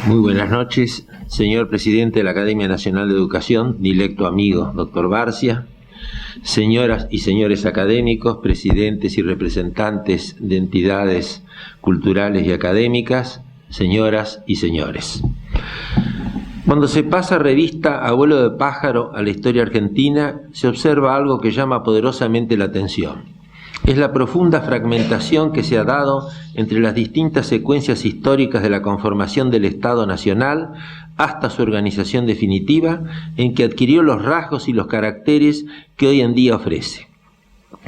Muy buenas noches, señor presidente de la Academia Nacional de Educación, dilecto amigo, doctor Barcia, señoras y señores académicos, presidentes y representantes de entidades culturales y académicas, señoras y señores. Cuando se pasa revista a vuelo de pájaro a la historia argentina, se observa algo que llama poderosamente la atención. Es la profunda fragmentación que se ha dado entre las distintas secuencias históricas de la conformación del Estado Nacional hasta su organización definitiva, en que adquirió los rasgos y los caracteres que hoy en día ofrece.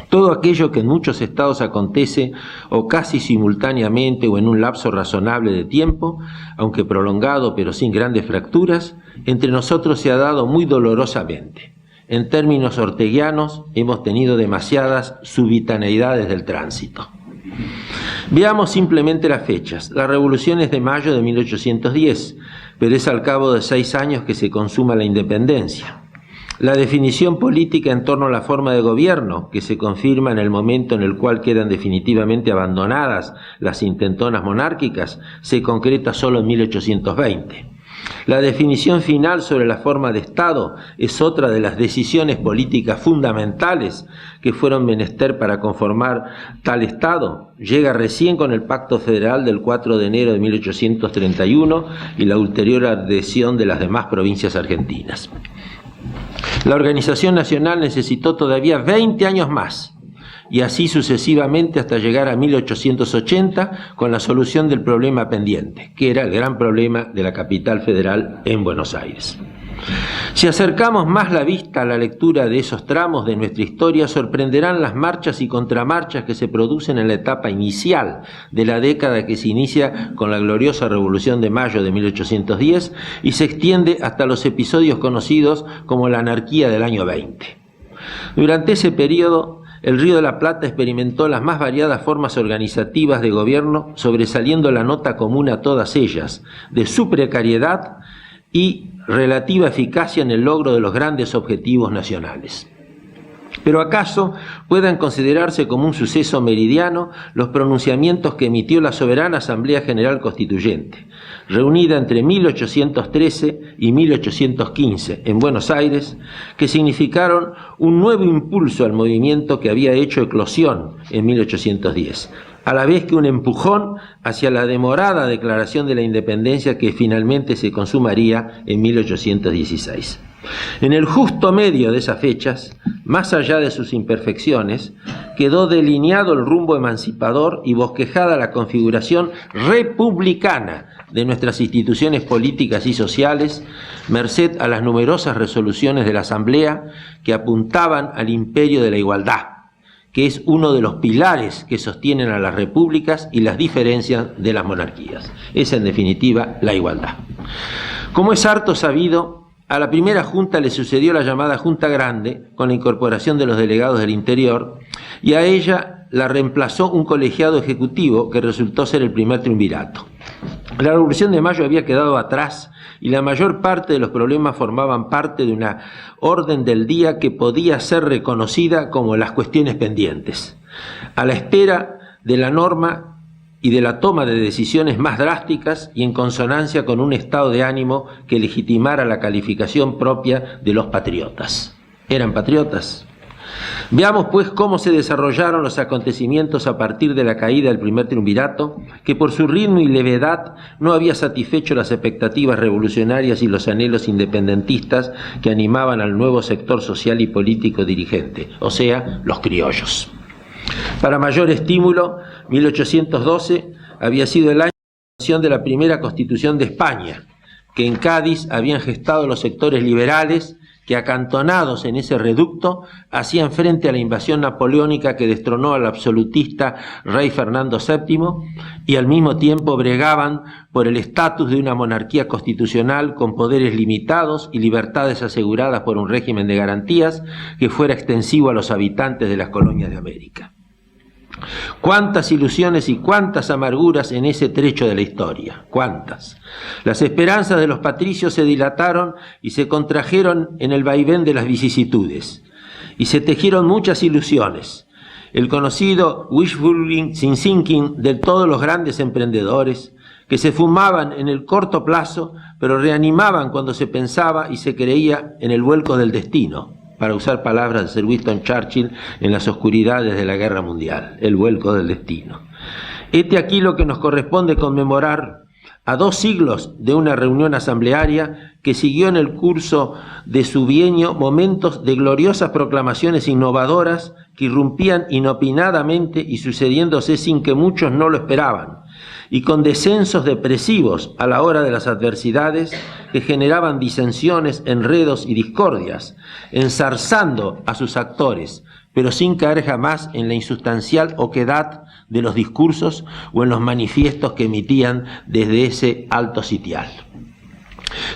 Todo aquello que en muchos estados acontece o casi simultáneamente o en un lapso razonable de tiempo, aunque prolongado pero sin grandes fracturas, entre nosotros se ha dado muy dolorosamente. En términos orteguianos, hemos tenido demasiadas subitaneidades del tránsito. Veamos simplemente las fechas. La revolución es de mayo de 1810, pero es al cabo de 6 años que se consuma la independencia. La definición política en torno a la forma de gobierno, que se confirma en el momento en el cual quedan definitivamente abandonadas las intentonas monárquicas, se concreta solo en 1820. La definición final sobre la forma de Estado es otra de las decisiones políticas fundamentales que fueron menester para conformar tal Estado. Llega recién con el Pacto Federal del 4 de enero de 1831 y la ulterior adhesión de las demás provincias argentinas. La organización nacional necesitó todavía 20 años más, y así sucesivamente hasta llegar a 1880 con la solución del problema pendiente, que era el gran problema de la capital federal en Buenos Aires. Si acercamos más la vista a la lectura de esos tramos de nuestra historia, sorprenderán las marchas y contramarchas que se producen en la etapa inicial de la década que se inicia con la gloriosa Revolución de Mayo de 1810 y se extiende hasta los episodios conocidos como la anarquía del año 20. Durante ese periodo, el Río de la Plata experimentó las más variadas formas organizativas de gobierno, sobresaliendo la nota común a todas ellas, de su precariedad y relativa eficacia en el logro de los grandes objetivos nacionales. Pero ¿acaso puedan considerarse como un suceso meridiano los pronunciamientos que emitió la soberana Asamblea General Constituyente, reunida entre 1813 y 1815 en Buenos Aires, que significaron un nuevo impulso al movimiento que había hecho eclosión en 1810, a la vez que un empujón hacia la demorada declaración de la independencia que finalmente se consumaría en 1816. En el justo medio de esas fechas, más allá de sus imperfecciones, quedó delineado el rumbo emancipador y bosquejada la configuración republicana de nuestras instituciones políticas y sociales, merced a las numerosas resoluciones de la Asamblea que apuntaban al imperio de la igualdad, que es uno de los pilares que sostienen a las repúblicas y las diferencias de las monarquías. Es, en definitiva, la igualdad. Como es harto sabido, a la primera junta le sucedió la llamada Junta Grande, con la incorporación de los delegados del interior, y a ella la reemplazó un colegiado ejecutivo que resultó ser el primer triunvirato. La Revolución de Mayo había quedado atrás y la mayor parte de los problemas formaban parte de una orden del día que podía ser reconocida como las cuestiones pendientes. A la espera de la norma y de la toma de decisiones más drásticas y en consonancia con un estado de ánimo que legitimara la calificación propia de los patriotas. ¿Eran patriotas? Veamos pues cómo se desarrollaron los acontecimientos a partir de la caída del primer triunvirato, que por su ritmo y levedad no había satisfecho las expectativas revolucionarias y los anhelos independentistas que animaban al nuevo sector social y político dirigente, o sea, los criollos. Para mayor estímulo, 1812 había sido el año de la creación de la primera Constitución de España, que en Cádiz habían gestado los sectores liberales que, acantonados en ese reducto, hacían frente a la invasión napoleónica que destronó al absolutista rey Fernando VII y al mismo tiempo bregaban por el estatus de una monarquía constitucional con poderes limitados y libertades aseguradas por un régimen de garantías que fuera extensivo a los habitantes de las colonias de América. Cuántas ilusiones y cuántas amarguras en ese trecho de la historia, cuántas. Las esperanzas de los patricios se dilataron y se contrajeron en el vaivén de las vicisitudes, y se tejieron muchas ilusiones. El conocido wishful thinking de todos los grandes emprendedores, que se fumaban en el corto plazo, pero reanimaban cuando se pensaba y se creía en el vuelco del destino, para usar palabras de Sir Winston Churchill en las oscuridades de la Guerra Mundial, el vuelco del destino. Este aquí lo que nos corresponde conmemorar a 2 siglos de una reunión asamblearia que siguió en el curso de su bienio momentos de gloriosas proclamaciones innovadoras que irrumpían inopinadamente y sucediéndose sin que muchos no lo esperaban, y con descensos depresivos a la hora de las adversidades que generaban disensiones, enredos y discordias, enzarzando a sus actores, pero sin caer jamás en la insustancial oquedad de los discursos o en los manifiestos que emitían desde ese alto sitial.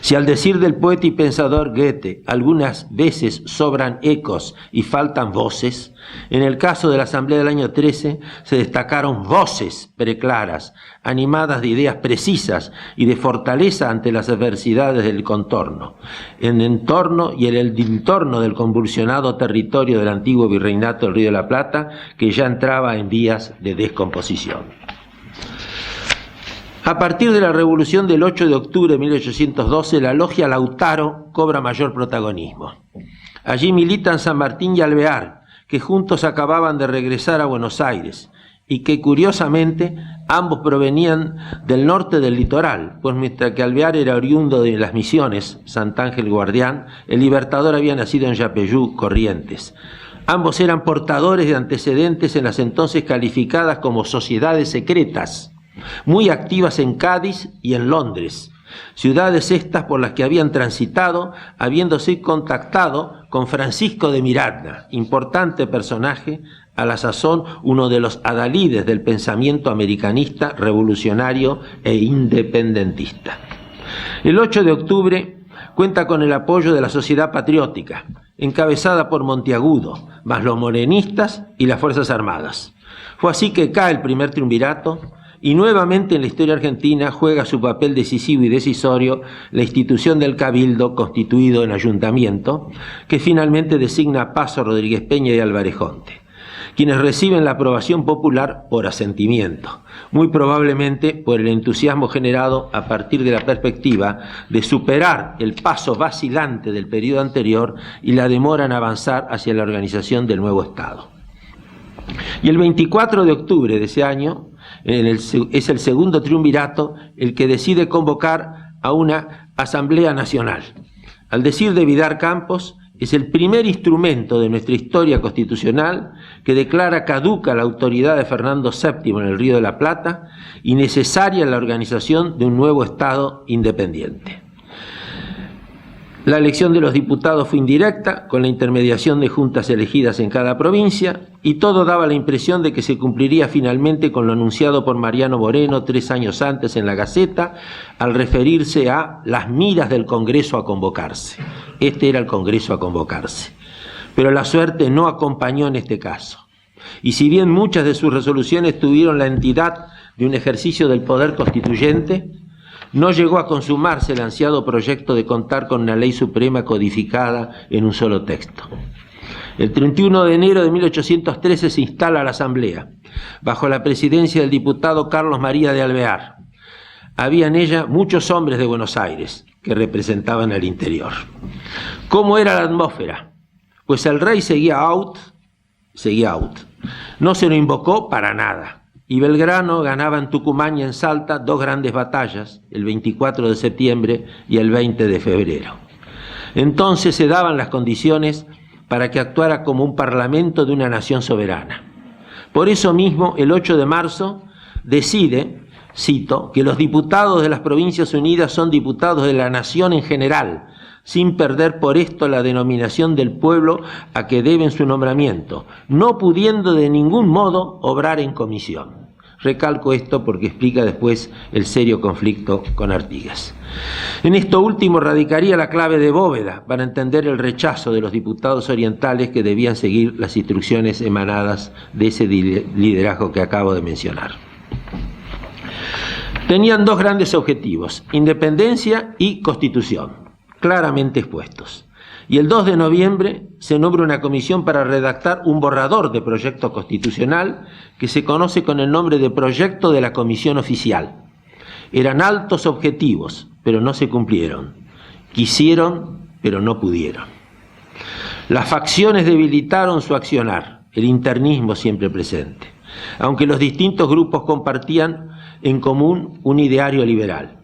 Si al decir del poeta y pensador Goethe algunas veces sobran ecos y faltan voces, en el caso de la Asamblea del año 13 se destacaron voces preclaras, animadas de ideas precisas y de fortaleza ante las adversidades del contorno, en entorno y en el entorno del convulsionado territorio del antiguo virreinato del Río de la Plata, que ya entraba en vías de descomposición. A partir de la revolución del 8 de octubre de 1812, la logia Lautaro cobra mayor protagonismo. Allí militan San Martín y Alvear, que juntos acababan de regresar a Buenos Aires, y que curiosamente ambos provenían del norte del litoral, pues mientras que Alvear era oriundo de las Misiones, Sant'Ángel Guardián, el Libertador había nacido en Yapeyú, Corrientes. Ambos eran portadores de antecedentes en las entonces calificadas como sociedades secretas, muy activas en Cádiz y en Londres, ciudades estas por las que habían transitado, habiéndose contactado con Francisco de Miranda, importante personaje, a la sazón uno de los adalides del pensamiento americanista, revolucionario e independentista. El 8 de octubre cuenta con el apoyo de la Sociedad Patriótica, encabezada por Monteagudo, más los morenistas y las Fuerzas Armadas. Fue así que cae el primer triunvirato, y nuevamente en la historia argentina juega su papel decisivo y decisorio la institución del Cabildo, constituido en ayuntamiento, que finalmente designa a Paso, Rodríguez Peña y Álvarez Jonte, quienes reciben la aprobación popular por asentimiento, muy probablemente por el entusiasmo generado a partir de la perspectiva de superar el paso vacilante del periodo anterior y la demora en avanzar hacia la organización del nuevo Estado. Y el 24 de octubre de ese año es el segundo triunvirato el que decide convocar a una Asamblea Nacional. Al decir de Vidar Campos, es el primer instrumento de nuestra historia constitucional que declara caduca la autoridad de Fernando VII en el Río de la Plata y necesaria la organización de un nuevo Estado independiente. La elección de los diputados fue indirecta, con la intermediación de juntas elegidas en cada provincia, y todo daba la impresión de que se cumpliría finalmente con lo anunciado por Mariano Moreno 3 años antes en la Gaceta, al referirse a las miras del Congreso a convocarse. Este era el Congreso a convocarse. Pero la suerte no acompañó en este caso. Y si bien muchas de sus resoluciones tuvieron la entidad de un ejercicio del poder constituyente, no llegó a consumarse el ansiado proyecto de contar con una ley suprema codificada en un solo texto. El 31 de enero de 1813 se instala la Asamblea, bajo la presidencia del diputado Carlos María de Alvear. Había en ella muchos hombres de Buenos Aires que representaban al interior. ¿Cómo era la atmósfera? Pues el rey seguía out. No se lo invocó para nada. Y Belgrano ganaba en Tucumán y en Salta 2 grandes batallas, el 24 de septiembre y el 20 de febrero. Entonces se daban las condiciones para que actuara como un parlamento de una nación soberana. Por eso mismo, el 8 de marzo decide, cito, que los diputados de las Provincias Unidas son diputados de la nación en general, sin perder por esto la denominación del pueblo a que deben su nombramiento, no pudiendo de ningún modo obrar en comisión. Recalco esto porque explica después el serio conflicto con Artigas. En esto último radicaría la clave de Bóveda para entender el rechazo de los diputados orientales que debían seguir las instrucciones emanadas de ese liderazgo que acabo de mencionar. Tenían 2 grandes objetivos, independencia y constitución, claramente expuestos. Y el 2 de noviembre se nombra una comisión para redactar un borrador de proyecto constitucional que se conoce con el nombre de Proyecto de la Comisión Oficial. Eran altos objetivos, pero no se cumplieron. Quisieron, pero no pudieron. Las facciones debilitaron su accionar, el internismo siempre presente, aunque los distintos grupos compartían en común un ideario liberal.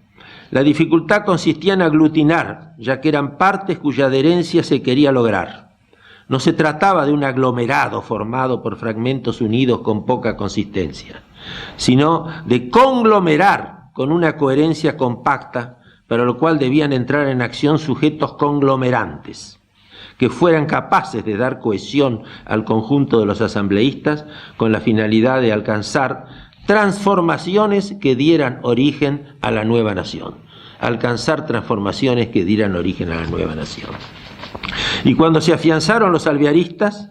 La dificultad consistía en aglutinar, ya que eran partes cuya adherencia se quería lograr. No se trataba de un aglomerado formado por fragmentos unidos con poca consistencia, sino de conglomerar con una coherencia compacta, para lo cual debían entrar en acción sujetos conglomerantes, que fueran capaces de dar cohesión al conjunto de los asambleístas con la finalidad de alcanzar transformaciones que dieran origen a la nueva nación. Alcanzar transformaciones que dieran origen a la nueva nación. Y cuando se afianzaron los alvearistas,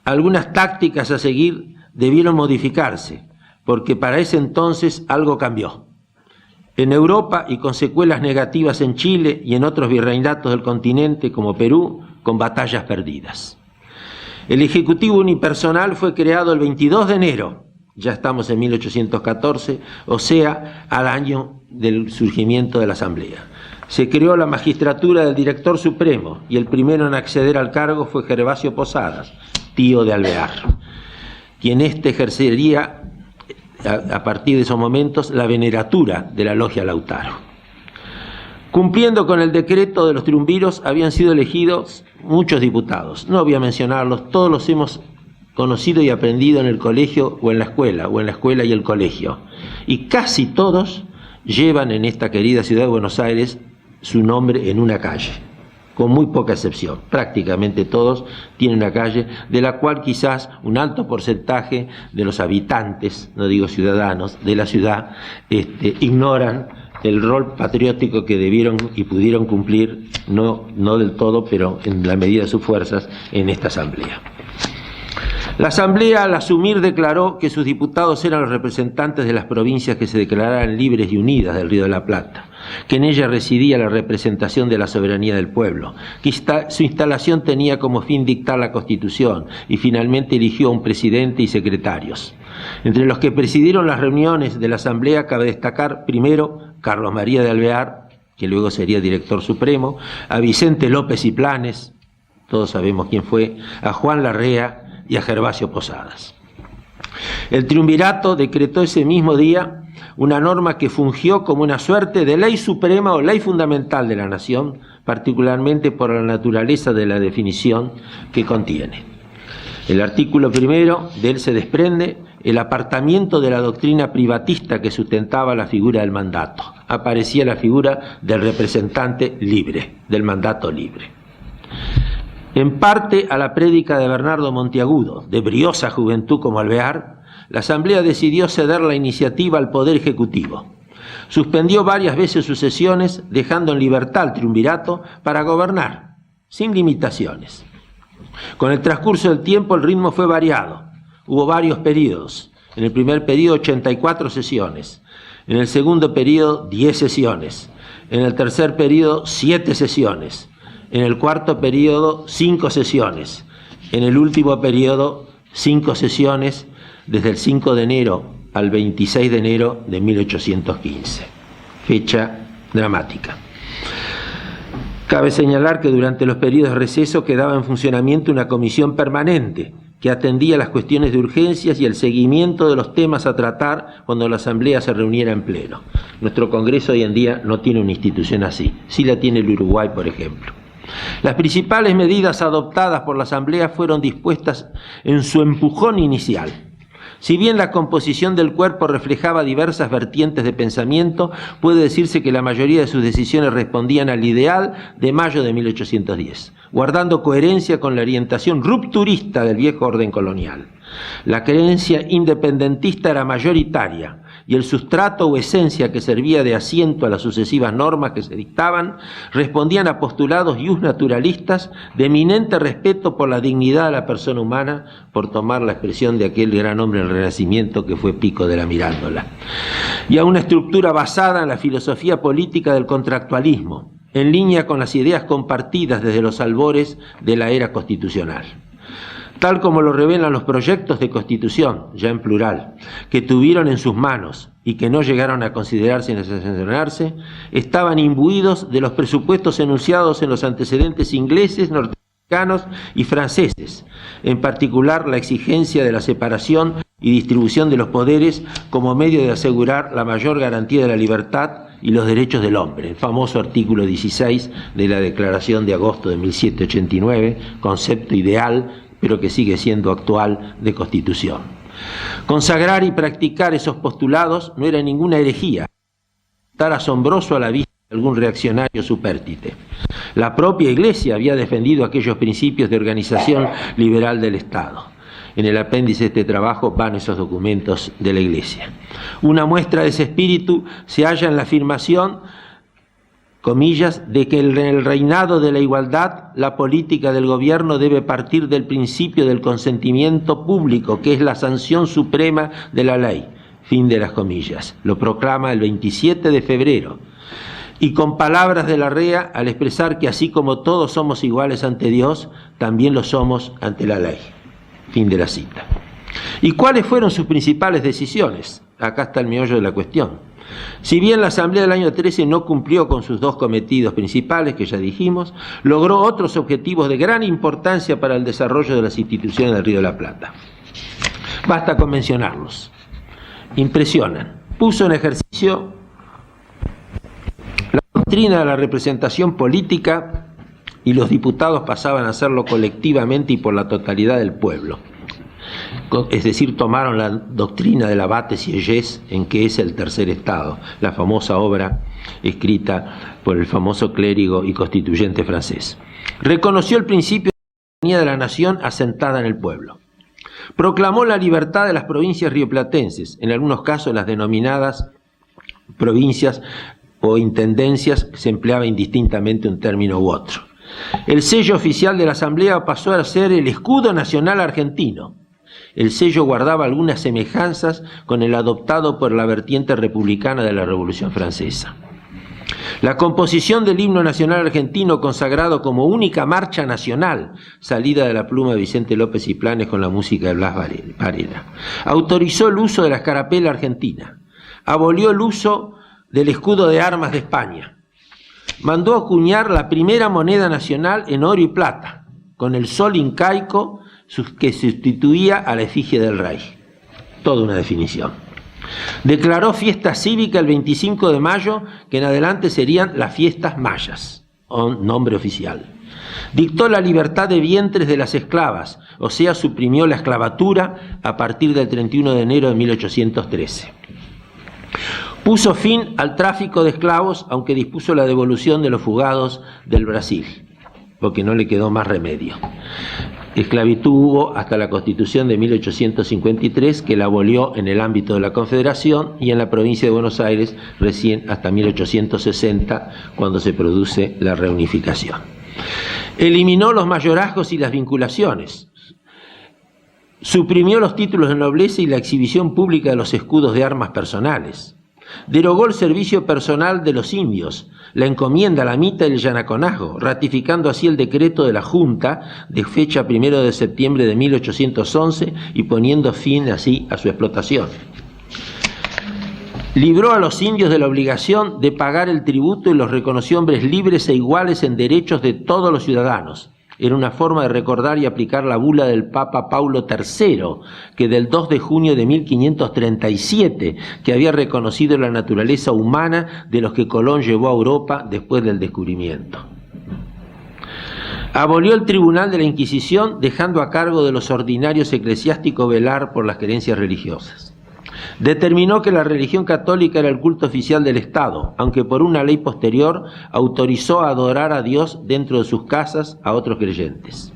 algunas tácticas a seguir debieron modificarse, porque para ese entonces algo cambió. En Europa, y con secuelas negativas en Chile y en otros virreinatos del continente como Perú, con batallas perdidas. El Ejecutivo Unipersonal fue creado el 22 de enero, ya estamos en 1814, o sea, al año del surgimiento de la Asamblea. Se creó la magistratura del Director Supremo y el primero en acceder al cargo fue Gervasio Posadas, tío de Alvear, quien ejercería a partir de esos momentos la veneratura de la Logia Lautaro. Cumpliendo con el decreto de los triunviros, habían sido elegidos muchos diputados. No voy a mencionarlos, todos los hemos conocido y aprendido en el colegio o en la escuela y el colegio. Y casi todos llevan en esta querida ciudad de Buenos Aires su nombre en una calle, con muy poca excepción. Prácticamente todos tienen una calle de la cual quizás un alto porcentaje de los habitantes, no digo ciudadanos, de la ciudad ignoran el rol patriótico que debieron y pudieron cumplir, no del todo, pero en la medida de sus fuerzas, en esta Asamblea. La Asamblea, al asumir, declaró que sus diputados eran los representantes de las provincias que se declararan libres y unidas del Río de la Plata, que en ella residía la representación de la soberanía del pueblo, que su instalación tenía como fin dictar la Constitución y finalmente eligió a un presidente y secretarios. Entre los que presidieron las reuniones de la Asamblea cabe destacar primero Carlos María de Alvear, que luego sería director supremo, a Vicente López y Planes, todos sabemos quién fue, a Juan Larrea y a Gervasio Posadas. El triunvirato decretó ese mismo día una norma que fungió como una suerte de ley suprema o ley fundamental de la nación, particularmente por la naturaleza de la definición que contiene. El artículo primero de él se desprende el apartamiento de la doctrina privatista que sustentaba la figura del mandato. Aparecía la figura del representante libre, del mandato libre. En parte a la prédica de Bernardo Monteagudo, de briosa juventud como Alvear, la Asamblea decidió ceder la iniciativa al Poder Ejecutivo. Suspendió varias veces sus sesiones, dejando en libertad al triunvirato para gobernar, sin limitaciones. Con el transcurso del tiempo el ritmo fue variado. Hubo varios periodos. En el primer periodo 84 sesiones. En el segundo periodo 10 sesiones. En el tercer periodo 7 sesiones. En el cuarto periodo 5 sesiones. En el último periodo 5 sesiones desde el 5 de enero al 26 de enero de 1815. Fecha dramática. Cabe señalar que durante los periodos de receso quedaba en funcionamiento una comisión permanente que atendía las cuestiones de urgencias y el seguimiento de los temas a tratar cuando la Asamblea se reuniera en pleno. Nuestro Congreso hoy en día no tiene una institución así. Sí la tiene el Uruguay, por ejemplo. Las principales medidas adoptadas por la Asamblea fueron dispuestas en su empujón inicial. Si bien la composición del cuerpo reflejaba diversas vertientes de pensamiento, puede decirse que la mayoría de sus decisiones respondían al ideal de mayo de 1810, guardando coherencia con la orientación rupturista del viejo orden colonial. La creencia independentista era mayoritaria y el sustrato o esencia que servía de asiento a las sucesivas normas que se dictaban respondían a postulados naturalistas de eminente respeto por la dignidad de la persona humana, por tomar la expresión de aquel gran hombre del Renacimiento que fue Pico de la Mirándola, y a una estructura basada en la filosofía política del contractualismo, en línea con las ideas compartidas desde los albores de la era constitucional. Tal como lo revelan los proyectos de constitución, ya en plural, que tuvieron en sus manos y que no llegaron a considerarse ni a sancionarse, estaban imbuidos de los presupuestos enunciados en los antecedentes ingleses, norteamericanos y franceses, en particular la exigencia de la separación y distribución de los poderes como medio de asegurar la mayor garantía de la libertad y los derechos del hombre, el famoso artículo 16 de la Declaración de agosto de 1789, concepto ideal, pero que sigue siendo actual, de Constitución. Consagrar y practicar esos postulados no era ninguna herejía, tan asombroso a la vista de algún reaccionario supérstite. La propia Iglesia había defendido aquellos principios de organización liberal del Estado. En el apéndice de este trabajo van esos documentos de la Iglesia. Una muestra de ese espíritu se halla en la afirmación, comillas, de que en el reinado de la igualdad la política del gobierno debe partir del principio del consentimiento público, que es la sanción suprema de la ley. Fin de las comillas. Lo proclama el 27 de febrero. Y con palabras de la REA, al expresar que así como todos somos iguales ante Dios, también lo somos ante la ley. Fin de la cita. ¿Y cuáles fueron sus principales decisiones? Acá está el meollo de la cuestión. Si bien la Asamblea del año 13 no cumplió con sus dos cometidos principales, que ya dijimos, logró otros objetivos de gran importancia para el desarrollo de las instituciones del Río de la Plata. Basta con mencionarlos. Impresionan. Puso en ejercicio la doctrina de la representación política y los diputados pasaban a hacerlo colectivamente y por la totalidad del pueblo. Es decir, tomaron la doctrina del abate sieyès, en que es el tercer estado, la famosa obra escrita por el famoso clérigo y constituyente francés. Reconoció el principio de la soberanía de la nación asentada en el pueblo. Proclamó la libertad de las provincias rioplatenses, en algunos casos las denominadas provincias o intendencias, se empleaba indistintamente un término u otro. El sello oficial de la Asamblea pasó a ser el escudo nacional argentino. El sello guardaba algunas semejanzas con el adoptado por la vertiente republicana de la Revolución Francesa. La composición del himno nacional argentino, consagrado como única marcha nacional, salida de la pluma de Vicente López y Planes con la música de Blas Varela, autorizó el uso de la escarapela argentina, abolió el uso del escudo de armas de España, mandó acuñar la primera moneda nacional en oro y plata, con el sol incaico que sustituía a la efigie del rey. Toda una definición. Declaró fiesta cívica el 25 de mayo, que en adelante serían las fiestas mayas, nombre oficial. Dictó la libertad de vientres de las esclavas, o sea, suprimió la esclavatura a partir del 31 de enero de 1813. Puso fin al tráfico de esclavos, aunque dispuso la devolución de los fugados del Brasil, porque no le quedó más remedio. Esclavitud hubo hasta la Constitución de 1853, que la abolió en el ámbito de la Confederación, y en la provincia de Buenos Aires recién hasta 1860, cuando se produce la reunificación. Eliminó los mayorazgos y las vinculaciones. Suprimió los títulos de nobleza y la exhibición pública de los escudos de armas personales. Derogó el servicio personal de los indios, la encomienda, la mita y el yanaconazgo, ratificando así el decreto de la Junta de fecha 1 de septiembre de 1811 y poniendo fin así a su explotación. Libró a los indios de la obligación de pagar el tributo y los reconoció hombres libres e iguales en derechos de todos los ciudadanos. Era una forma de recordar y aplicar la bula del Papa Paulo III, que del 2 de junio de 1537, que había reconocido la naturaleza humana de los que Colón llevó a Europa después del descubrimiento. Abolió el Tribunal de la Inquisición, dejando a cargo de los ordinarios eclesiásticos velar por las creencias religiosas. Determinó que la religión católica era el culto oficial del Estado, aunque por una ley posterior autorizó a adorar a Dios dentro de sus casas a otros creyentes.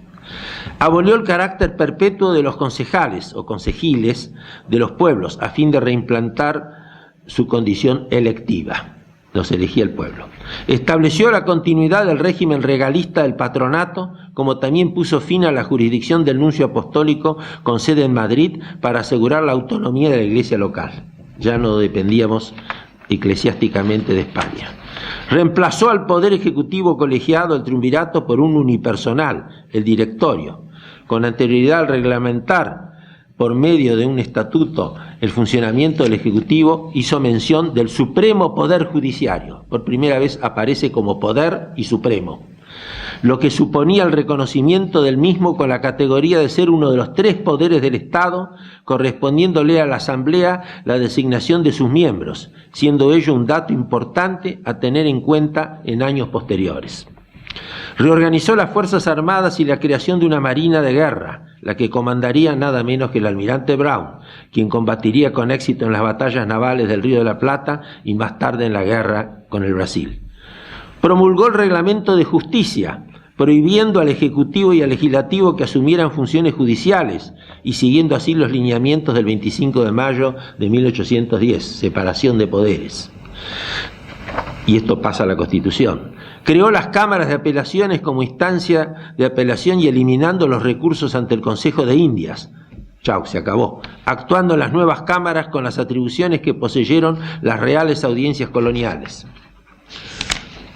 Abolió el carácter perpetuo de los concejales o concejiles de los pueblos a fin de reimplantar su condición electiva. Los elegía el pueblo. Estableció la continuidad del régimen regalista del patronato, como también puso fin a la jurisdicción del nuncio apostólico con sede en Madrid para asegurar la autonomía de la iglesia local. Ya no dependíamos eclesiásticamente de España. Reemplazó al poder ejecutivo colegiado, el triunvirato, por un unipersonal, el directorio. Con anterioridad al reglamentar por medio de un estatuto el funcionamiento del Ejecutivo, hizo mención del Supremo Poder Judiciario. Por primera vez aparece como poder y supremo, lo que suponía el reconocimiento del mismo con la categoría de ser uno de los 3 poderes del Estado, correspondiéndole a la Asamblea la designación de sus miembros, siendo ello un dato importante a tener en cuenta en años posteriores. Reorganizó las Fuerzas Armadas y la creación de una Marina de Guerra, la que comandaría nada menos que el almirante Brown, quien combatiría con éxito en las batallas navales del Río de la Plata y más tarde en la guerra con el Brasil. Promulgó el Reglamento de Justicia, prohibiendo al Ejecutivo y al Legislativo que asumieran funciones judiciales y siguiendo así los lineamientos del 25 de mayo de 1810, separación de poderes. Y esto pasa a la Constitución. Creó las cámaras de apelaciones como instancia de apelación y eliminando los recursos ante el Consejo de Indias. Chau, se acabó. Actuando en las nuevas cámaras con las atribuciones que poseyeron las reales audiencias coloniales.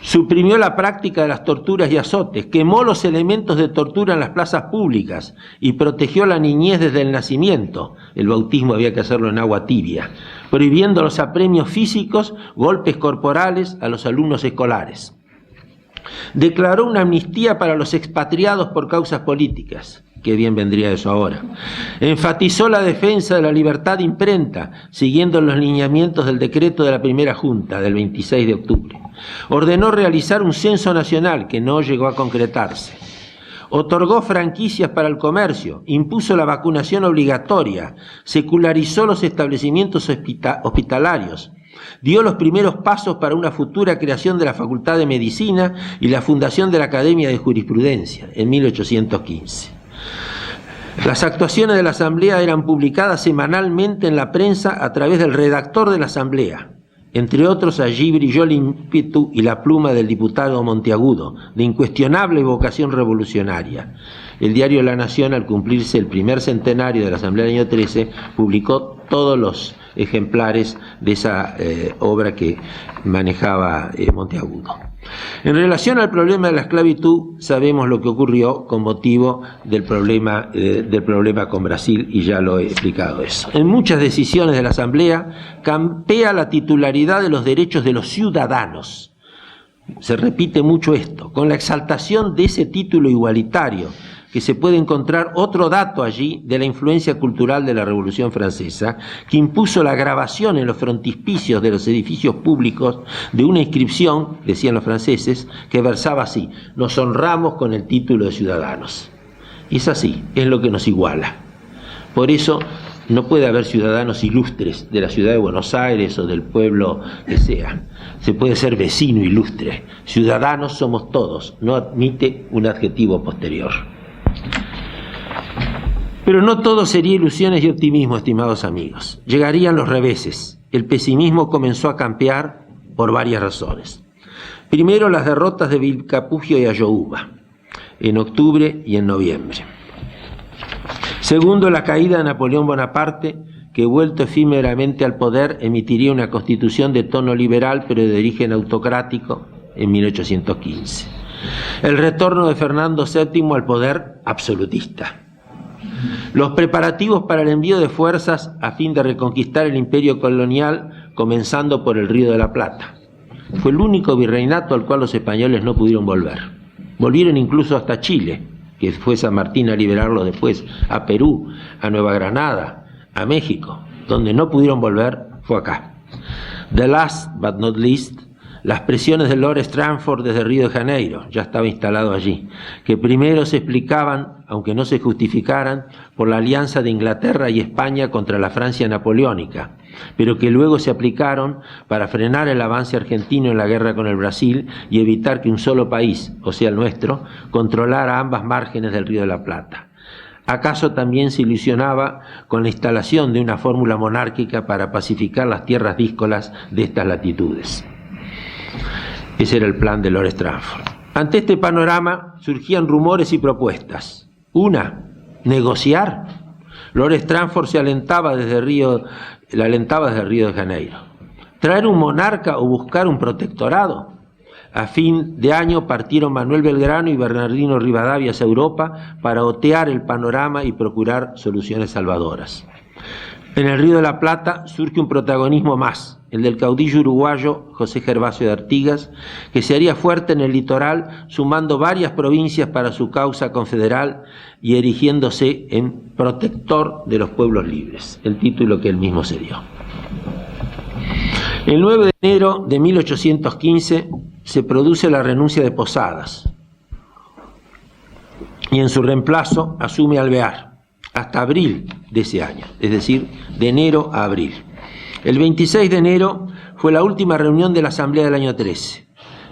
Suprimió la práctica de las torturas y azotes, quemó los elementos de tortura en las plazas públicas y protegió la niñez desde el nacimiento. El bautismo había que hacerlo en agua tibia, prohibiendo los apremios físicos, golpes corporales a los alumnos escolares. Declaró una amnistía para los expatriados por causas políticas. Qué bien vendría eso ahora. Enfatizó la defensa de la libertad de imprenta, siguiendo los lineamientos del decreto de la primera Junta del 26 de octubre. Ordenó realizar un censo nacional que no llegó a concretarse. Otorgó franquicias para el comercio, impuso la vacunación obligatoria, secularizó los establecimientos hospitalarios, dio los primeros pasos para una futura creación de la Facultad de Medicina y la fundación de la Academia de Jurisprudencia en 1815. Las actuaciones de la Asamblea eran publicadas semanalmente en la prensa a través del redactor de la Asamblea. Entre otros, allí brilló el ímpetu y la pluma del diputado Monteagudo, de incuestionable vocación revolucionaria. El diario La Nación, al cumplirse el primer centenario de la Asamblea del año 13, publicó todos los ejemplares de esa obra que manejaba Monteagudo. En relación al problema de la esclavitud, sabemos lo que ocurrió con motivo del problema con Brasil, y ya lo he explicado eso. En muchas decisiones de la Asamblea campea la titularidad de los derechos de los ciudadanos. Se repite mucho esto, con la exaltación de ese título igualitario, que se puede encontrar otro dato allí de la influencia cultural de la Revolución Francesa, que impuso la grabación en los frontispicios de los edificios públicos de una inscripción, decían los franceses, que versaba así: nos honramos con el título de ciudadanos. Y es así, es lo que nos iguala. Por eso no puede haber ciudadanos ilustres de la ciudad de Buenos Aires o del pueblo que sea. Se puede ser vecino ilustre. Ciudadanos somos todos, no admite un adjetivo posterior. Pero no todo sería ilusiones y optimismo, estimados amigos. Llegarían los reveses. El pesimismo comenzó a campear por varias razones. Primero, las derrotas de Vilcapugio y Ayohuma, en octubre y en noviembre. Segundo, la caída de Napoleón Bonaparte, que vuelto efímeramente al poder emitiría una constitución de tono liberal pero de origen autocrático en 1815. El retorno de Fernando VII al poder absolutista. Los preparativos para el envío de fuerzas a fin de reconquistar el imperio colonial, comenzando por el Río de la Plata. Fue el único virreinato al cual los españoles no pudieron volver. Volvieron incluso hasta Chile, que fue San Martín a liberarlo después, a Perú, a Nueva Granada, a México. Donde no pudieron volver fue acá. The last but not least, las presiones de Lord Stranford desde Río de Janeiro, ya estaba instalado allí, que primero se explicaban, aunque no se justificaran, por la alianza de Inglaterra y España contra la Francia napoleónica, pero que luego se aplicaron para frenar el avance argentino en la guerra con el Brasil y evitar que un solo país, o sea el nuestro, controlara ambas márgenes del Río de la Plata. ¿Acaso también se ilusionaba con la instalación de una fórmula monárquica para pacificar las tierras díscolas de estas latitudes? Ese era el plan de Lord Stranford. Ante este panorama surgían rumores y propuestas. Una, negociar. Lord Stranford se alentaba desde Río de Janeiro. Traer un monarca o buscar un protectorado. A fin de año partieron Manuel Belgrano y Bernardino Rivadavia hacia Europa para otear el panorama y procurar soluciones salvadoras. En el Río de la Plata surge un protagonismo más, el del caudillo uruguayo José Gervasio de Artigas, que se haría fuerte en el litoral, sumando varias provincias para su causa confederal y erigiéndose en protector de los pueblos libres, el título que él mismo se dio. El 9 de enero de 1815 se produce la renuncia de Posadas y en su reemplazo asume Alvear hasta abril de ese año, es decir, de enero a abril. El 26 de enero fue la última reunión de la Asamblea del año 13,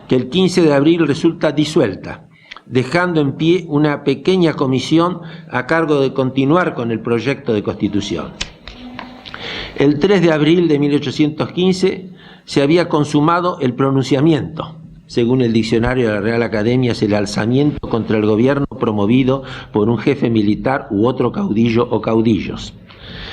que el 15 de abril resulta disuelta, dejando en pie una pequeña comisión a cargo de continuar con el proyecto de Constitución. El 3 de abril de 1815 se había consumado el pronunciamiento. Según el diccionario de la Real Academia, es el alzamiento contra el gobierno promovido por un jefe militar u otro caudillo o caudillos.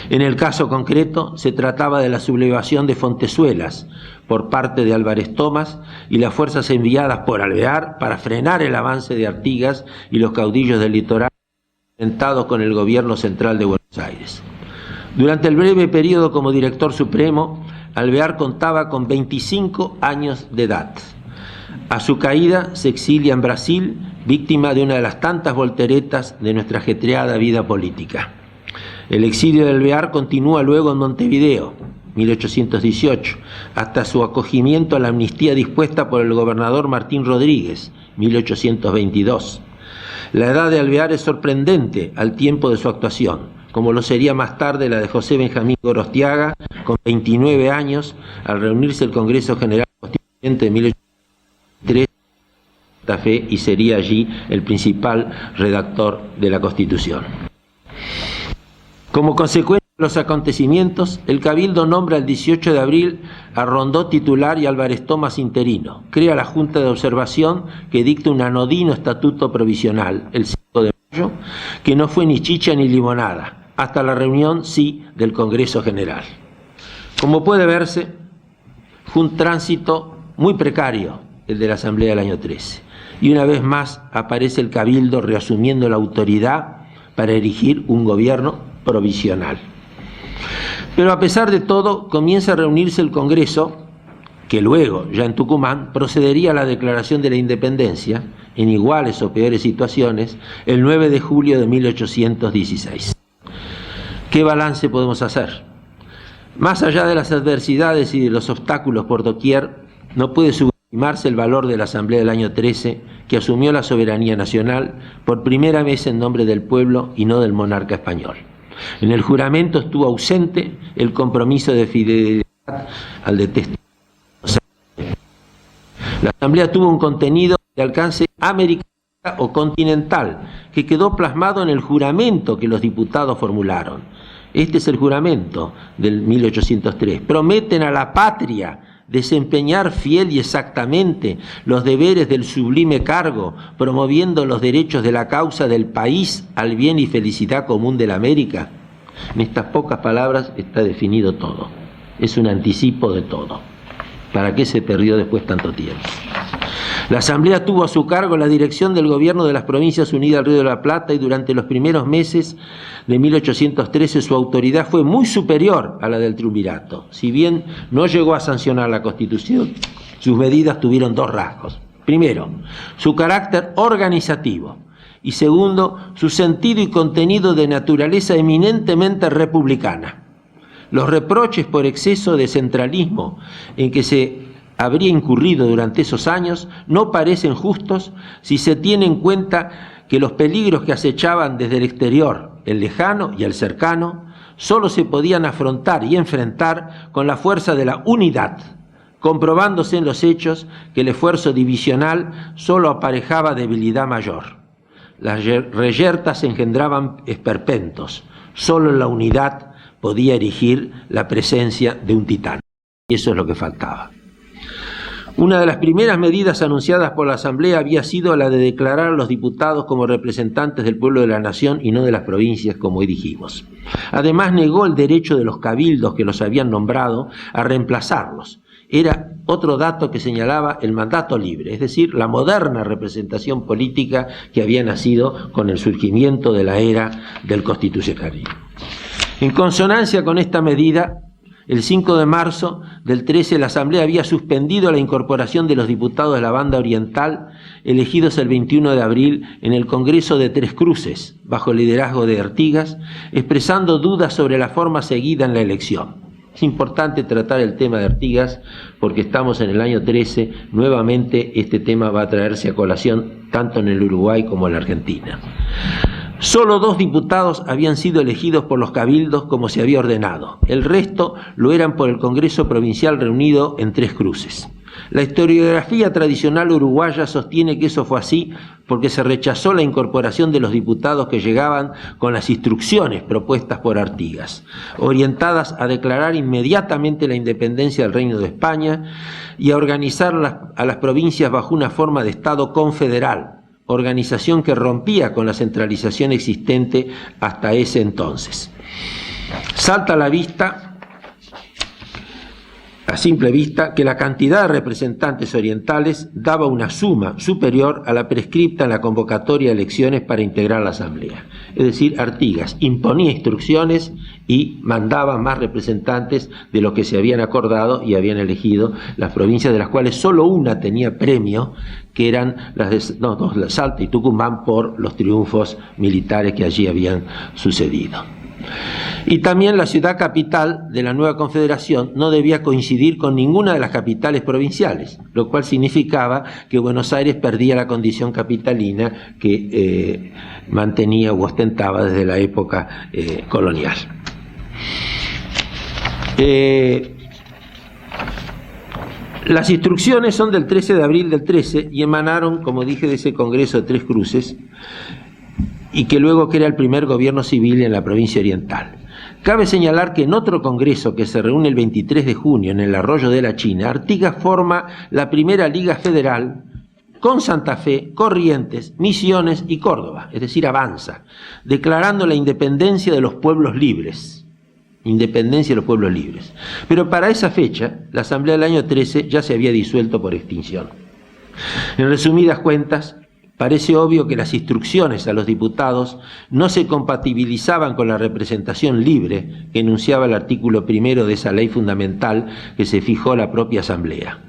En el caso concreto, se trataba de la sublevación de Fontezuelas por parte de Álvarez Thomas y las fuerzas enviadas por Alvear para frenar el avance de Artigas y los caudillos del litoral enfrentados con el gobierno central de Buenos Aires. Durante el breve periodo como director supremo, Alvear contaba con 25 años de edad. A su caída se exilia en Brasil, víctima de una de las tantas volteretas de nuestra ajetreada vida política. El exilio de Alvear continúa luego en Montevideo, 1818, hasta su acogimiento a la amnistía dispuesta por el gobernador Martín Rodríguez, 1822. La edad de Alvear es sorprendente al tiempo de su actuación, como lo sería más tarde la de José Benjamín Gorostiaga, con 29 años, al reunirse el Congreso General Constituyente de 1803, y sería allí el principal redactor de la Constitución. Como consecuencia de los acontecimientos, el Cabildo nombra el 18 de abril a Rondó titular y Álvarez Thomas interino. Crea la Junta de Observación que dicta un anodino estatuto provisional, el 5 de mayo, que no fue ni chicha ni limonada, hasta la reunión, sí, del Congreso General. Como puede verse, fue un tránsito muy precario el de la Asamblea del año 13. Y una vez más aparece el Cabildo reasumiendo la autoridad para erigir un gobierno provisional. Pero a pesar de todo, comienza a reunirse el Congreso, que luego, ya en Tucumán, procedería a la declaración de la independencia, en iguales o peores situaciones, el 9 de julio de 1816. ¿Qué balance podemos hacer? Más allá de las adversidades y de los obstáculos por doquier, no puede subestimarse el valor de la Asamblea del año 13, que asumió la soberanía nacional por primera vez en nombre del pueblo y no del monarca español. En el juramento estuvo ausente el compromiso de fidelidad al detestable. La Asamblea tuvo un contenido de alcance americano o continental, que quedó plasmado en el juramento que los diputados formularon. Este es el juramento del 1803. Prometen a la patria desempeñar fiel y exactamente los deberes del sublime cargo, promoviendo los derechos de la causa del país al bien y felicidad común de la América. En estas pocas palabras está definido todo. Es un anticipo de todo. ¿Para qué se perdió después tanto tiempo? La Asamblea tuvo a su cargo la dirección del gobierno de las Provincias Unidas del Río de la Plata y durante los primeros meses de 1813 su autoridad fue muy superior a la del triunvirato. Si bien no llegó a sancionar la Constitución, sus medidas tuvieron dos rasgos. Primero, su carácter organizativo y segundo, su sentido y contenido de naturaleza eminentemente republicana. Los reproches por exceso de centralismo en que se habría incurrido durante esos años no parecen justos si se tiene en cuenta que los peligros que acechaban desde el exterior, el lejano y el cercano, solo se podían afrontar y enfrentar con la fuerza de la unidad, comprobándose en los hechos que el esfuerzo divisional solo aparejaba debilidad mayor. Las reyertas engendraban esperpentos, solo la unidad podía erigir la presencia de un titán. Y eso es lo que faltaba. Una de las primeras medidas anunciadas por la Asamblea había sido la de declarar a los diputados como representantes del pueblo de la nación y no de las provincias, como hoy dijimos. Además, negó el derecho de los cabildos que los habían nombrado a reemplazarlos. Era otro dato que señalaba el mandato libre, es decir, la moderna representación política que había nacido con el surgimiento de la era del constitucionalismo. En consonancia con esta medida, el 5 de marzo del 13 la Asamblea había suspendido la incorporación de los diputados de la Banda Oriental elegidos el 21 de abril en el Congreso de Tres Cruces, bajo el liderazgo de Artigas, expresando dudas sobre la forma seguida en la elección. Es importante tratar el tema de Artigas porque estamos en el año 13, nuevamente este tema va a traerse a colación tanto en el Uruguay como en la Argentina. Solo 2 diputados habían sido elegidos por los cabildos como se había ordenado. El resto lo eran por el Congreso Provincial reunido en Tres Cruces. La historiografía tradicional uruguaya sostiene que eso fue así porque se rechazó la incorporación de los diputados que llegaban con las instrucciones propuestas por Artigas, orientadas a declarar inmediatamente la independencia del Reino de España y a organizar a las provincias bajo una forma de Estado confederal, organización que rompía con la centralización existente hasta ese entonces. Salta a la vista, a simple vista, que la cantidad de representantes orientales daba una suma superior a la prescripta en la convocatoria de elecciones para integrar la Asamblea. Es decir, Artigas imponía instrucciones y mandaba más representantes de los que se habían acordado y habían elegido las provincias, de las cuales solo una tenía premio, que eran las de Salta y Tucumán, por los triunfos militares que allí habían sucedido. Y también la ciudad capital de la nueva confederación no debía coincidir con ninguna de las capitales provinciales, lo cual significaba que Buenos Aires perdía la condición capitalina que mantenía u ostentaba desde la época colonial. Las instrucciones son del 13 de abril del 13 y emanaron, como dije, de ese Congreso de Tres Cruces, y que luego crea el primer gobierno civil en la provincia oriental. Cabe señalar que en otro congreso que se reúne el 23 de junio en el Arroyo de la China, Artigas forma la primera Liga Federal con Santa Fe, Corrientes, Misiones y Córdoba, es decir, avanza, declarando la independencia de los pueblos libres. Independencia de los pueblos libres. Pero para esa fecha, la Asamblea del año 13 ya se había disuelto por extinción. En resumidas cuentas, parece obvio que las instrucciones a los diputados no se compatibilizaban con la representación libre que enunciaba el artículo 1 de esa ley fundamental que se fijó la propia Asamblea.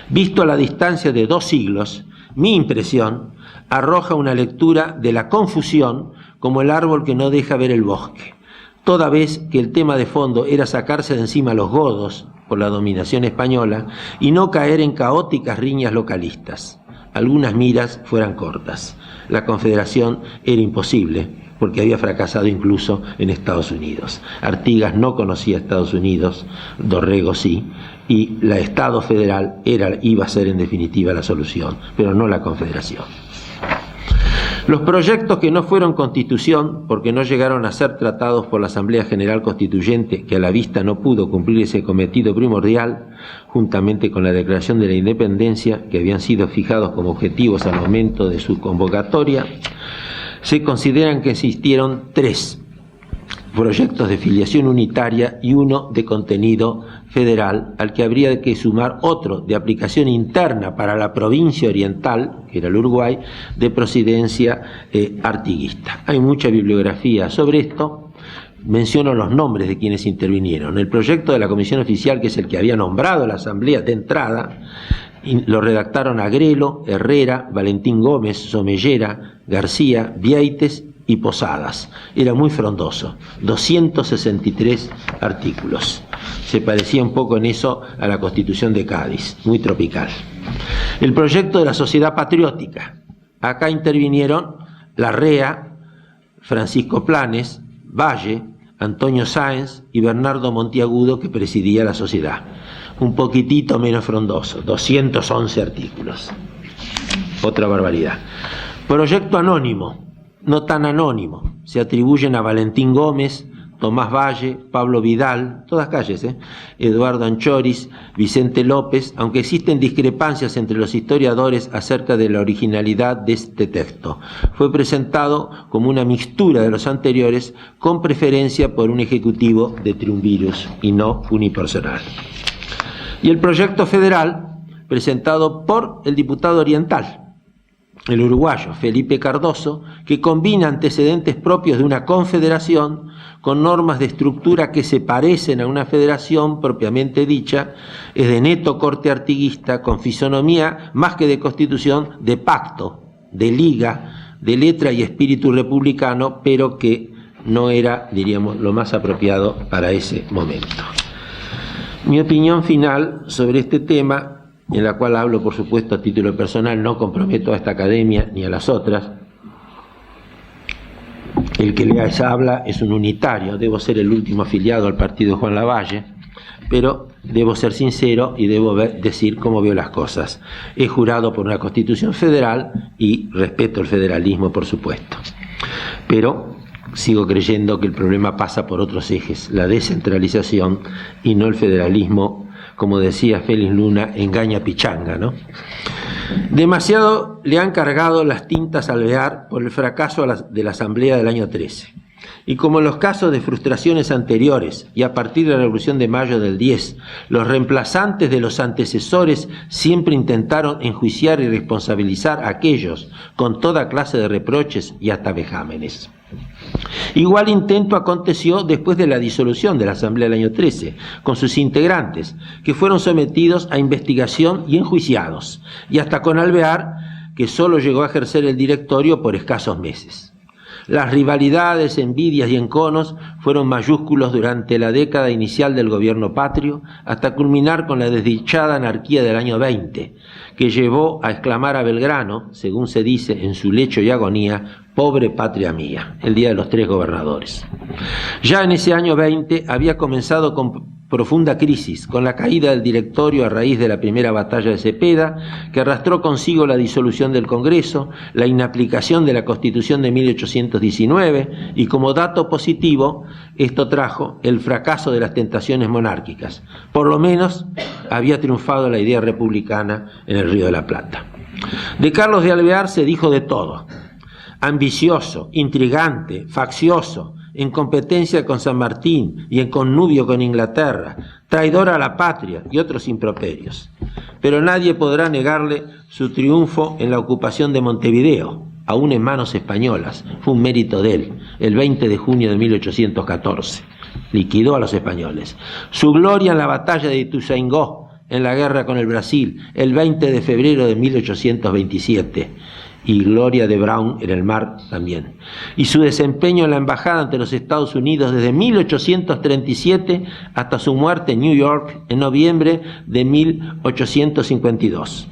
Visto a la distancia de 2 siglos, mi impresión arroja una lectura de la confusión como el árbol que no deja ver el bosque, toda vez que el tema de fondo era sacarse de encima los godos por la dominación española y no caer en caóticas riñas localistas. Algunas miras fueran cortas. La confederación era imposible porque había fracasado incluso en Estados Unidos. Artigas no conocía Estados Unidos, Dorrego sí, y el Estado federal iba a ser en definitiva la solución, pero no la confederación. Los proyectos que no fueron constitución, porque no llegaron a ser tratados por la Asamblea General Constituyente, que a la vista no pudo cumplir ese cometido primordial, juntamente con la Declaración de la Independencia, que habían sido fijados como objetivos al momento de su convocatoria, se consideran que existieron 3 proyectos de filiación unitaria y uno de contenido federal, al que habría que sumar otro de aplicación interna para la provincia oriental, que era el Uruguay, de procedencia artiguista. Hay mucha bibliografía sobre esto. Menciono los nombres de quienes intervinieron. El proyecto de la Comisión Oficial, que es el que había nombrado la Asamblea de entrada, lo redactaron Agrelo, Herrera, Valentín Gómez, Somellera, García, Vieites y Posadas. Era muy frondoso, 263 artículos. Se parecía un poco en eso a la Constitución de Cádiz, muy tropical. El proyecto de la Sociedad Patriótica. Acá intervinieron Larrea, Francisco Planes, Valle, Antonio Sáenz y Bernardo Monteagudo, que presidía la sociedad. Un poquitito menos frondoso, 211 artículos. Otra barbaridad. Proyecto anónimo. No tan anónimo, se atribuyen a Valentín Gómez, Tomás Valle, Pablo Vidal, todas calles, Eduardo Anchoris, Vicente López, aunque existen discrepancias entre los historiadores acerca de la originalidad de este texto. Fue presentado como una mixtura de los anteriores, con preferencia por un ejecutivo de triunvirus y no unipersonal. Y el proyecto federal, presentado por el diputado oriental, el uruguayo Felipe Cardoso, que combina antecedentes propios de una confederación con normas de estructura que se parecen a una federación propiamente dicha, es de neto corte artiguista, con fisonomía más que de constitución, de pacto, de liga, de letra y espíritu republicano, pero que no era, diríamos, lo más apropiado para ese momento. Mi opinión final sobre este tema, en la cual hablo, por supuesto, a título personal, no comprometo a esta academia ni a las otras. El que les habla es un unitario, debo ser el último afiliado al partido de Juan Lavalle, pero debo ser sincero y debo decir cómo veo las cosas. He jurado por una Constitución federal y respeto el federalismo, por supuesto. Pero sigo creyendo que el problema pasa por otros ejes, la descentralización y no el federalismo, como decía Félix Luna, engaña pichanga, ¿no? Demasiado le han cargado las tintas al Alvear por el fracaso de la Asamblea del año 13. Y como en los casos de frustraciones anteriores y a partir de la Revolución de Mayo del 10, los reemplazantes de los antecesores siempre intentaron enjuiciar y responsabilizar a aquellos con toda clase de reproches y hasta vejámenes. Igual intento aconteció después de la disolución de la Asamblea del año 13, con sus integrantes, que fueron sometidos a investigación y enjuiciados, y hasta con Alvear, que solo llegó a ejercer el directorio por escasos meses. Las rivalidades, envidias y enconos fueron mayúsculos durante la década inicial del gobierno patrio, hasta culminar con la desdichada anarquía del año 20, que llevó a exclamar a Belgrano, según se dice en su lecho y agonía, «Pobre patria mía», el día de los 3 gobernadores. Ya en ese año 20 había comenzado con profunda crisis, con la caída del directorio a raíz de la primera batalla de Cepeda, que arrastró consigo la disolución del Congreso, la inaplicación de la Constitución de 1819 y, como dato positivo, esto trajo el fracaso de las tentaciones monárquicas. Por lo menos había triunfado la idea republicana en el Río de la Plata. De Carlos de Alvear se dijo de todo: ambicioso, intrigante, faccioso, en competencia con San Martín y en connubio con Inglaterra, traidor a la patria y otros improperios. Pero nadie podrá negarle su triunfo en la ocupación de Montevideo, aún en manos españolas. Fue un mérito de él, el 20 de junio de 1814. Liquidó a los españoles. Su gloria en la batalla de Ituzaingó, en la guerra con el Brasil, el 20 de febrero de 1827. Y gloria de Brown en el mar también. Y su desempeño en la embajada ante los Estados Unidos desde 1837 hasta su muerte en New York en noviembre de 1852.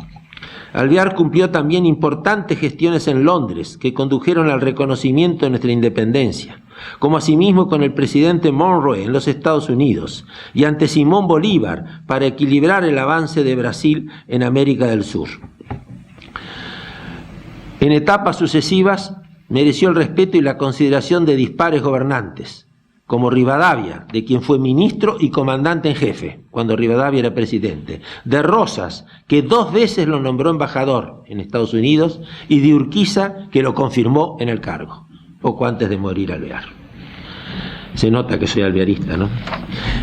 Alvear cumplió también importantes gestiones en Londres que condujeron al reconocimiento de nuestra independencia, como asimismo con el presidente Monroe en los Estados Unidos y ante Simón Bolívar para equilibrar el avance de Brasil en América del Sur. En etapas sucesivas mereció el respeto y la consideración de dispares gobernantes, como Rivadavia, de quien fue ministro y comandante en jefe, cuando Rivadavia era presidente, de Rosas, que 2 veces lo nombró embajador en Estados Unidos, y de Urquiza, que lo confirmó en el cargo, poco antes de morir Alvear. Se nota que soy alvearista, ¿no?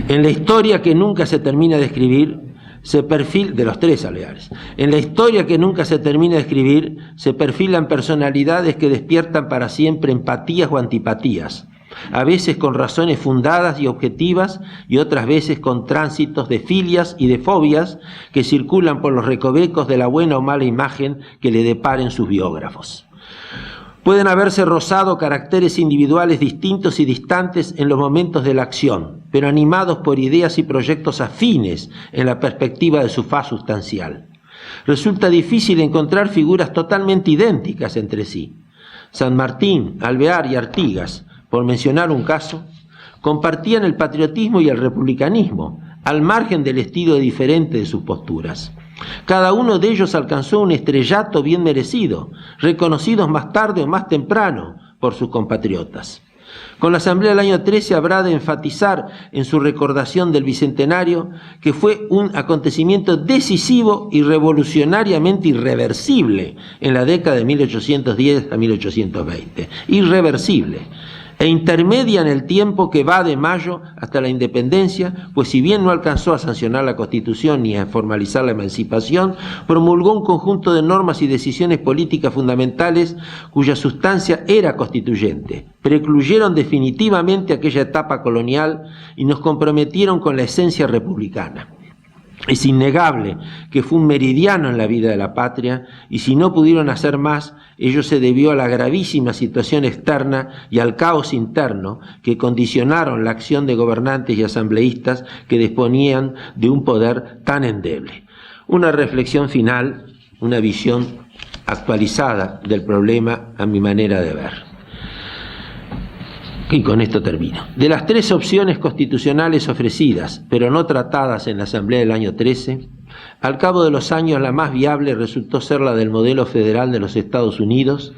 En la historia que nunca se termina de escribir, de los 3 Alveares. En la historia que nunca se termina de escribir, se perfilan personalidades que despiertan para siempre empatías o antipatías, a veces con razones fundadas y objetivas y otras veces con tránsitos de filias y de fobias que circulan por los recovecos de la buena o mala imagen que le deparen sus biógrafos. Pueden haberse rozado caracteres individuales distintos y distantes en los momentos de la acción, pero animados por ideas y proyectos afines en la perspectiva de su faz sustancial. Resulta difícil encontrar figuras totalmente idénticas entre sí. San Martín, Alvear y Artigas, por mencionar un caso, compartían el patriotismo y el republicanismo, al margen del estilo diferente de sus posturas. Cada uno de ellos alcanzó un estrellato bien merecido, reconocidos más tarde o más temprano por sus compatriotas. Con la Asamblea del año 13 habrá de enfatizar en su recordación del Bicentenario que fue un acontecimiento decisivo y revolucionariamente irreversible en la década de 1810 a 1820. Irreversible. e intermedia en el tiempo que va de mayo hasta la independencia, pues si bien no alcanzó a sancionar la Constitución ni a formalizar la emancipación, promulgó un conjunto de normas y decisiones políticas fundamentales cuya sustancia era constituyente, precluyeron definitivamente aquella etapa colonial y nos comprometieron con la esencia republicana. Es innegable que fue un meridiano en la vida de la patria, y si no pudieron hacer más, ello se debió a la gravísima situación externa y al caos interno que condicionaron la acción de gobernantes y asambleístas que disponían de un poder tan endeble. Una reflexión final, una visión actualizada del problema a mi manera de ver. Y con esto termino. De las tres opciones constitucionales ofrecidas, pero no tratadas en la Asamblea del año 13, al cabo de los años la más viable resultó ser la del modelo federal de los Estados Unidos,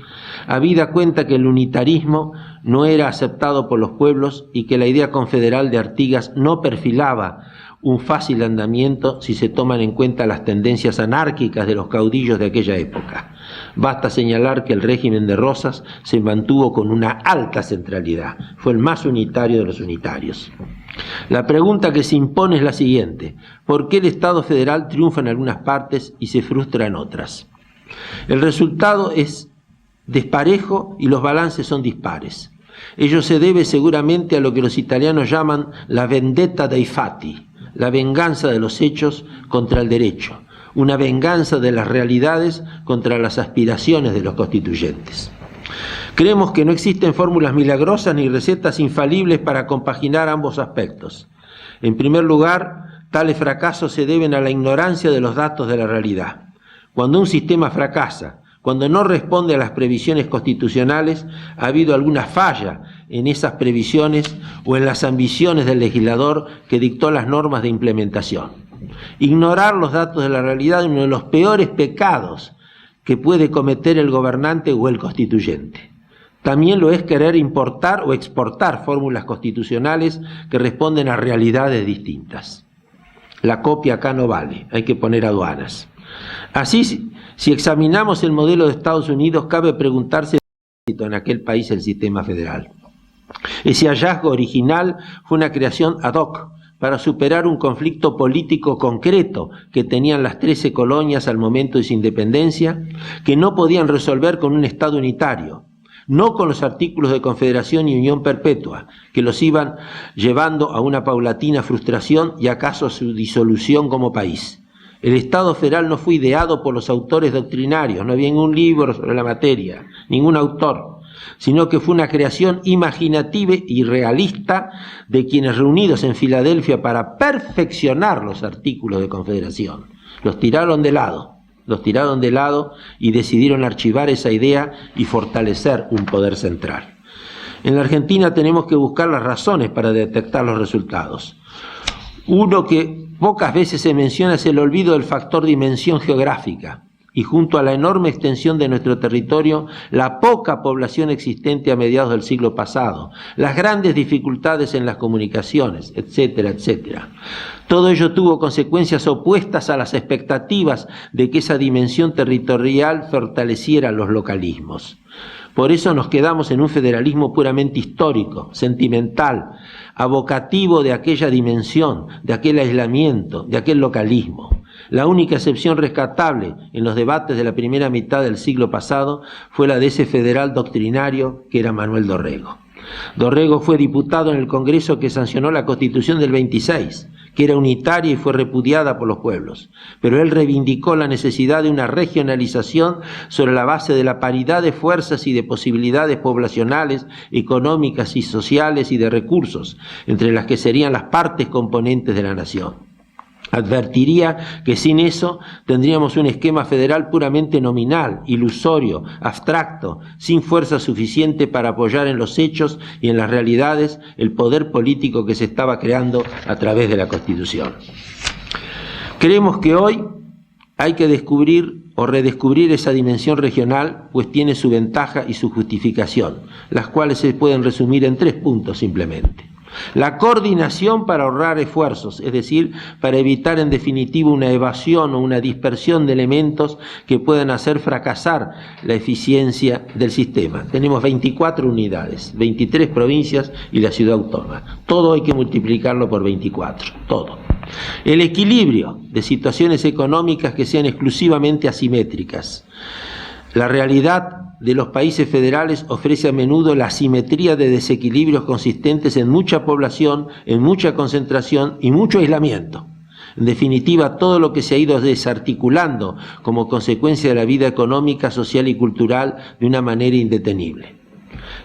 habida cuenta que el unitarismo no era aceptado por los pueblos y que la idea confederal de Artigas no perfilaba un fácil andamiento si se toman en cuenta las tendencias anárquicas de los caudillos de aquella época. Basta señalar que el régimen de Rosas se mantuvo con una alta centralidad, fue el más unitario de los unitarios. La pregunta que se impone es la siguiente: ¿por qué el Estado federal triunfa en algunas partes y se frustra en otras? El resultado es desparejo y los balances son dispares. Ello se debe seguramente a lo que los italianos llaman la vendetta dei fatti, la venganza de los hechos contra el derecho, una venganza de las realidades contra las aspiraciones de los constituyentes. Creemos que no existen fórmulas milagrosas ni recetas infalibles para compaginar ambos aspectos. En primer lugar, tales fracasos se deben a la ignorancia de los datos de la realidad. Cuando un sistema fracasa, cuando no responde a las previsiones constitucionales, ha habido alguna falla en esas previsiones o en las ambiciones del legislador que dictó las normas de implementación. Ignorar los datos de la realidad es uno de los peores pecados que puede cometer el gobernante o el constituyente. También lo es querer importar o exportar fórmulas constitucionales que responden a realidades distintas. La copia acá no vale, hay que poner aduanas. Así, si examinamos el modelo de Estados Unidos, cabe preguntarse si en aquel país el sistema federal. Ese hallazgo original fue una creación ad hoc para superar un conflicto político concreto que tenían las 13 colonias al momento de su independencia, que no podían resolver con un Estado unitario, no con los artículos de confederación y unión perpetua, que los iban llevando a una paulatina frustración y acaso a su disolución como país. El Estado federal no fue ideado por los autores doctrinarios, no había ningún libro sobre la materia, ningún autor, sino que fue una creación imaginativa y realista de quienes, reunidos en Filadelfia para perfeccionar los artículos de confederación, los tiraron de lado y decidieron archivar esa idea y fortalecer un poder central. En la Argentina tenemos que buscar las razones para detectar los resultados. Uno que pocas veces se menciona es el olvido del factor dimensión geográfica, y junto a la enorme extensión de nuestro territorio, la poca población existente a mediados del siglo pasado, las grandes dificultades en las comunicaciones, etcétera, etcétera. Todo ello tuvo consecuencias opuestas a las expectativas de que esa dimensión territorial fortaleciera los localismos. Por eso nos quedamos en un federalismo puramente histórico, sentimental, avocativo de aquella dimensión, de aquel aislamiento, de aquel localismo. La única excepción rescatable en los debates de la primera mitad del siglo pasado fue la de ese federal doctrinario que era Manuel Dorrego. Dorrego fue diputado en el Congreso que sancionó la Constitución del 26, que era unitaria y fue repudiada por los pueblos, pero él reivindicó la necesidad de una regionalización sobre la base de la paridad de fuerzas y de posibilidades poblacionales, económicas y sociales y de recursos, entre las que serían las partes componentes de la nación. Advertiría que sin eso tendríamos un esquema federal puramente nominal, ilusorio, abstracto, sin fuerza suficiente para apoyar en los hechos y en las realidades el poder político que se estaba creando a través de la Constitución. Creemos que hoy hay que descubrir o redescubrir esa dimensión regional, pues tiene su ventaja y su justificación, las cuales se pueden resumir en 3 puntos simplemente. La coordinación para ahorrar esfuerzos, es decir, para evitar en definitiva una evasión o una dispersión de elementos que puedan hacer fracasar la eficiencia del sistema. Tenemos 24 unidades, 23 provincias y la ciudad autónoma. Todo hay que multiplicarlo por 24, todo. El equilibrio de situaciones económicas que sean exclusivamente asimétricas. La realidad de los países federales ofrece a menudo la asimetría de desequilibrios consistentes en mucha población, en mucha concentración y mucho aislamiento. En definitiva, todo lo que se ha ido desarticulando como consecuencia de la vida económica, social y cultural de una manera indetenible.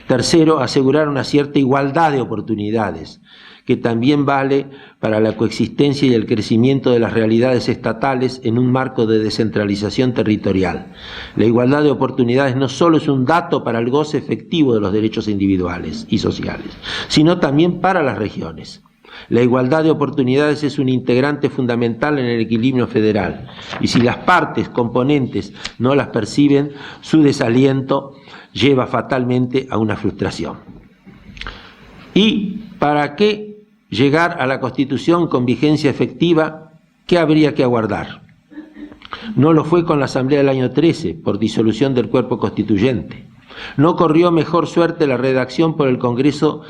Tercero, asegurar una cierta igualdad de oportunidades, que también vale para la coexistencia y el crecimiento de las realidades estatales en un marco de descentralización territorial. La igualdad de oportunidades no solo es un dato para el goce efectivo de los derechos individuales y sociales, sino también para las regiones. La igualdad de oportunidades es un integrante fundamental en el equilibrio federal, y si las partes componentes no las perciben, su desaliento lleva fatalmente a una frustración. ¿Y para qué llegar a la Constitución con vigencia efectiva? ¿Qué habría que aguardar? No lo fue con la Asamblea del año 13, por disolución del cuerpo constituyente. No corrió mejor suerte la redacción por el Congreso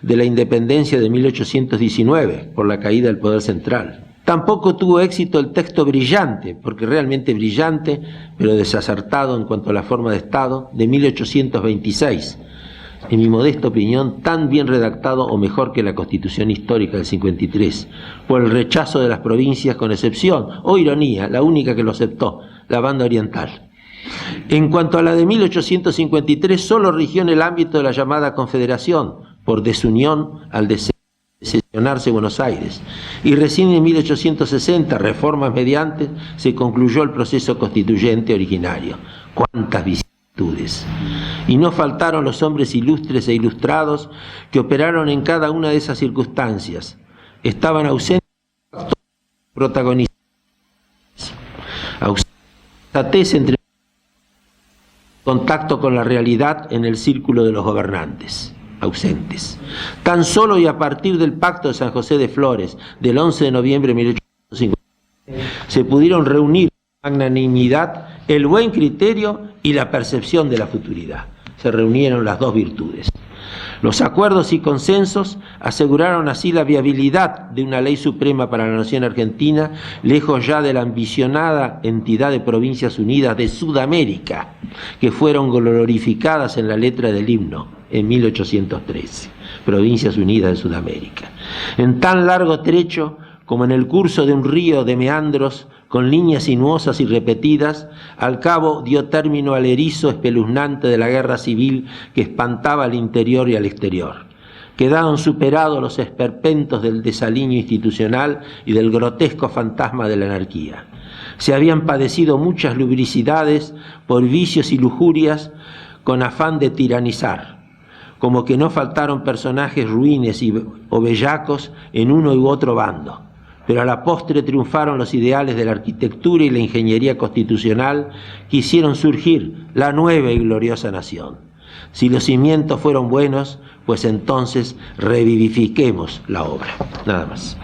de la Independencia de 1819, por la caída del poder central. Tampoco tuvo éxito el texto brillante, porque realmente brillante, pero desacertado en cuanto a la forma de Estado, de 1826, en mi modesta opinión, tan bien redactado o mejor que la Constitución histórica del 53, por el rechazo de las provincias, con excepción, o ironía, la única que lo aceptó, la banda oriental. En cuanto a la de 1853, solo rigió en el ámbito de la llamada Confederación, por desunión al sesionarse Buenos Aires. Y recién en 1860, reformas mediante, se concluyó el proceso constituyente originario. ¡Cuántas vicisitudes! Y no faltaron los hombres ilustres e ilustrados que operaron en cada una de esas circunstancias. Estaban ausentes protagonistas. Ausentes entre contacto con la realidad en el círculo de los gobernantes. Ausentes. Tan solo y a partir del Pacto de San José de Flores del 11 de noviembre de 1850 se pudieron reunir con magnanimidad el buen criterio y la percepción de la futuridad. Se reunieron las dos virtudes. Los acuerdos y consensos aseguraron así la viabilidad de una ley suprema para la nación argentina, lejos ya de la ambicionada entidad de Provincias Unidas de Sudamérica, que fueron glorificadas en la letra del himno en 1813, Provincias Unidas de Sudamérica. En tan largo trecho como en el curso de un río de meandros, con líneas sinuosas y repetidas, al cabo dio término al erizo espeluznante de la guerra civil que espantaba al interior y al exterior. Quedaron superados los esperpentos del desaliño institucional y del grotesco fantasma de la anarquía. Se habían padecido muchas lubricidades por vicios y lujurias con afán de tiranizar, como que no faltaron personajes ruines o bellacos en uno u otro bando. Pero a la postre triunfaron los ideales de la arquitectura y la ingeniería constitucional que hicieron surgir la nueva y gloriosa nación. Si los cimientos fueron buenos, pues entonces revivifiquemos la obra. Nada más.